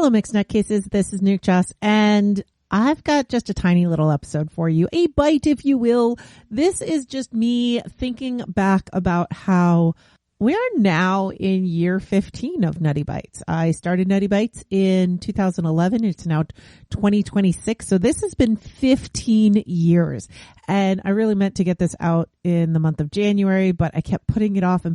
Hello, Mixed Nutcases. This is Nuke Joss, and I've got just a tiny little episode for you, a bite, if you will. This is just me thinking back about how we are now in year 15 of Nutty Bites. I started Nutty Bites in 2011. It's now 2026. So this has been 15 years. And I really meant to get this out in the month of January, but I kept putting it off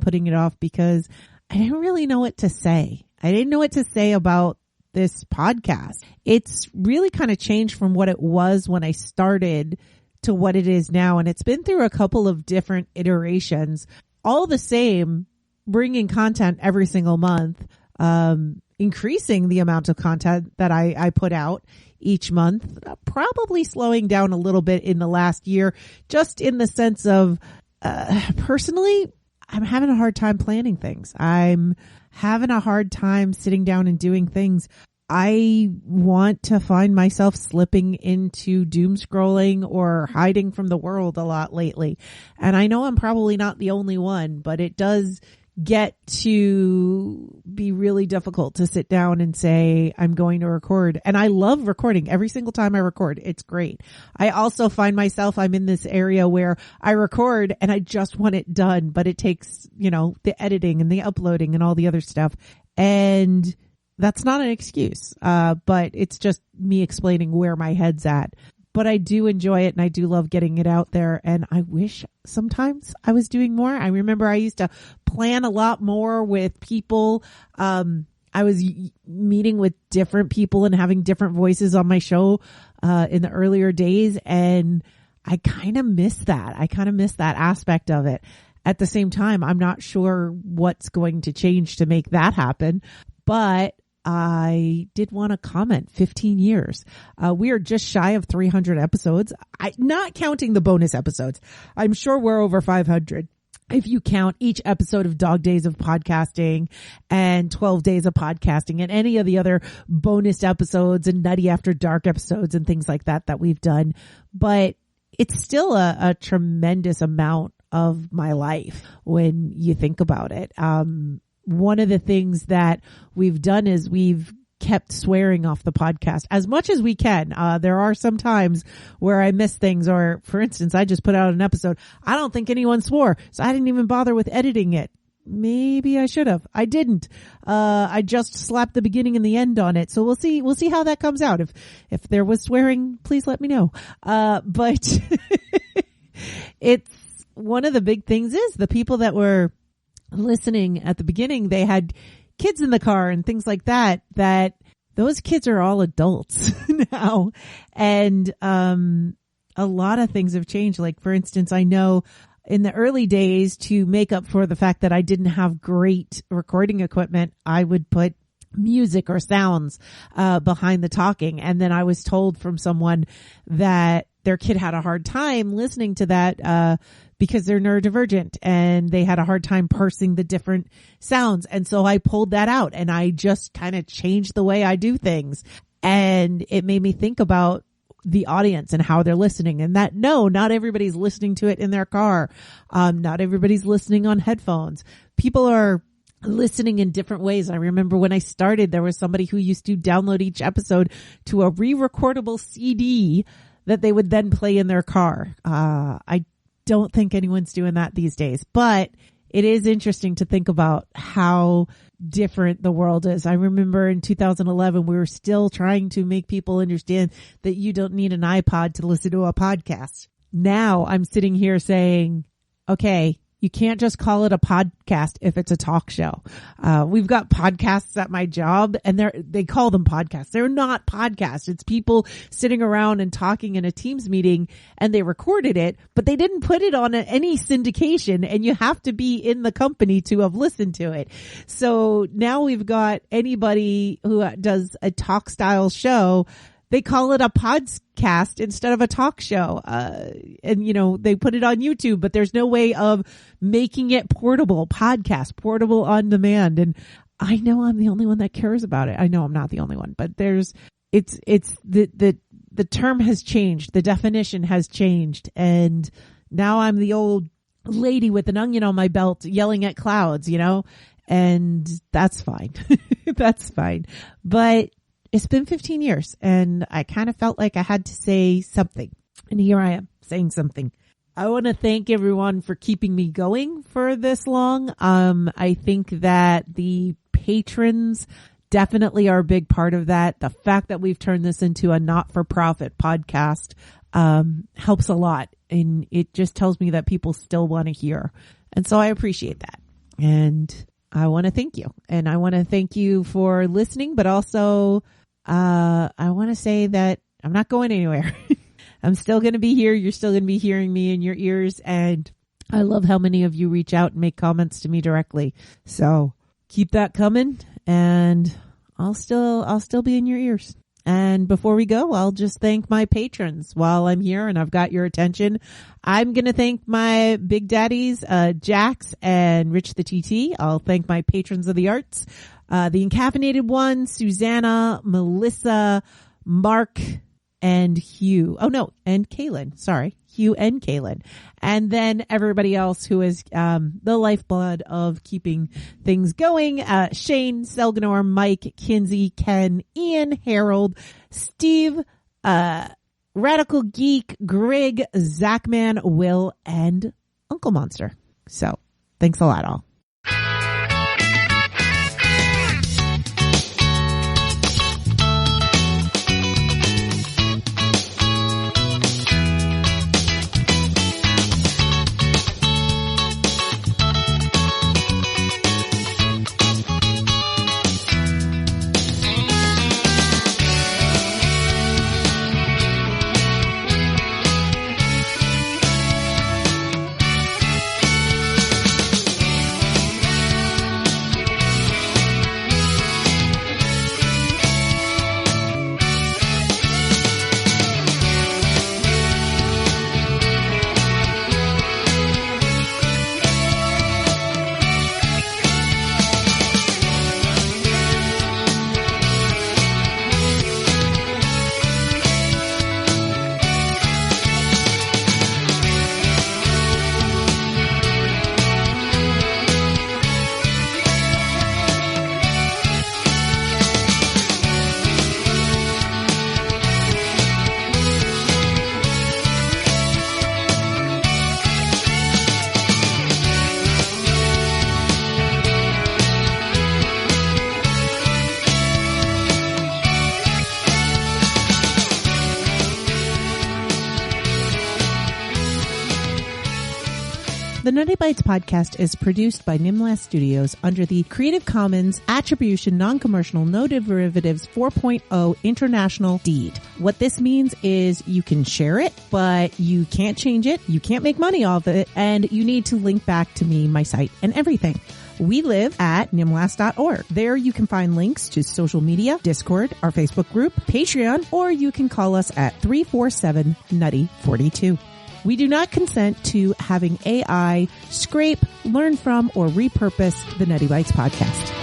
because I didn't really know what to say. I didn't know what to say about this podcast. It's really kind of changed from what it was when I started to what it is now. And it's been through a couple of different iterations. All the same, bringing content every single month, increasing the amount of content that I put out each month, probably slowing down a little bit in the last year, just in the sense of, personally, I'm having a hard time planning things. I'm having a hard time sitting down and doing things. I want to find myself slipping into doom scrolling or hiding from the world a lot lately. And I know I'm probably not the only one, but it does get to be really difficult to sit down and say, I'm going to record. And I love recording every single time I record. It's great. I also find myself, I'm in this area where I record and I just want it done, but it takes, the editing and the uploading and all the other stuff. And that's not an excuse. But it's just me explaining where my head's at. But I do enjoy it and I do love getting it out there. And I wish sometimes I was doing more. I remember I used to plan a lot more with people. I was meeting with different people and having different voices on my show in the earlier days. And I kind of miss that. I kind of miss that aspect of it. At the same time, I'm not sure what's going to change to make that happen. But I did want to comment 15 years. We are just shy of 300 episodes. Not counting the bonus episodes. I'm sure we're over 500. If you count each episode of Dog Days of Podcasting and 12 Days of Podcasting and any of the other bonus episodes and Nutty After Dark episodes and things like that we've done. But it's still a tremendous amount of my life when you think about it. One of the things that we've done is we've kept swearing off the podcast as much as we can. There are some times where I miss things, or for instance, I just put out an episode. I don't think anyone swore, so I didn't even bother with editing it. Maybe I should have. I didn't. I just slapped the beginning and the end on it. So we'll see how that comes out. If there was swearing, please let me know. But it's one of the big things is the people that were listening at the beginning, they had kids in the car and things like that those kids are all adults now. And a lot of things have changed. Like, for instance, I know in the early days, to make up for the fact that I didn't have great recording equipment, I would put music or sounds behind the talking. And then I was told from someone that their kid had a hard time listening to that because they're neurodivergent and they had a hard time parsing the different sounds. And so I pulled that out and I just kind of changed the way I do things. And it made me think about the audience and how they're listening, and that no, not everybody's listening to it in their car. Not everybody's listening on headphones. People are listening in different ways. I remember when I started, there was somebody who used to download each episode to a re-recordable CD that they would then play in their car. I don't think anyone's doing that these days, but it is interesting to think about how different the world is. I remember in 2011, we were still trying to make people understand that you don't need an iPod to listen to a podcast. Now I'm sitting here saying, okay, you can't just call it a podcast if it's a talk show. We've got podcasts at my job and they call them podcasts. They're not podcasts. It's people sitting around and talking in a Teams meeting, and they recorded it, but they didn't put it on any syndication, and you have to be in the company to have listened to it. So now we've got anybody who does a talk style show, they call it a podcast instead of a talk show. And, they put it on YouTube, but there's no way of making it portable portable on demand. And I know I'm the only one that cares about it. I know I'm not the only one, but it's the term has changed. The definition has changed. And now I'm the old lady with an onion on my belt yelling at clouds, and that's fine. That's fine. But it's been 15 years and I kind of felt like I had to say something. And here I am saying something. I want to thank everyone for keeping me going for this long. I think that the patrons definitely are a big part of that. The fact that we've turned this into a not-for-profit podcast helps a lot. And it just tells me that people still want to hear. And so I appreciate that. And I want to thank you. And I want to thank you for listening, but also I want to say that I'm not going anywhere. I'm still going to be here. You're still going to be hearing me in your ears. And I love how many of you reach out and make comments to me directly. So keep that coming and I'll still be in your ears. And before we go, I'll just thank my patrons while I'm here and I've got your attention. I'm going to thank my big daddies, Jax and Rich the TT. I'll thank my patrons of the arts, the Encaffeinated One, Susanna, Melissa, Mark, and Hugh. Oh no, and Kaylin. Sorry. Hugh and Kaylin. And then everybody else who is the lifeblood of keeping things going. Shane, Selganor, Mike, Kinsey, Ken, Ian, Harold, Steve, Radical Geek, Greg, Zachman, Will, and Uncle Monster. So thanks a lot all. The Nutty Bites podcast is produced by Nimlas Studios under the Creative Commons Attribution Non-Commercial No Derivatives 4.0 International Deed. What this means is you can share it, but you can't change it, you can't make money off it, and you need to link back to me, my site, and everything. We live at nimlas.org. There you can find links to social media, Discord, our Facebook group, Patreon, or you can call us at 347-NUTTY-42. We do not consent to having AI scrape, learn from, or repurpose the Nutty Bites podcast.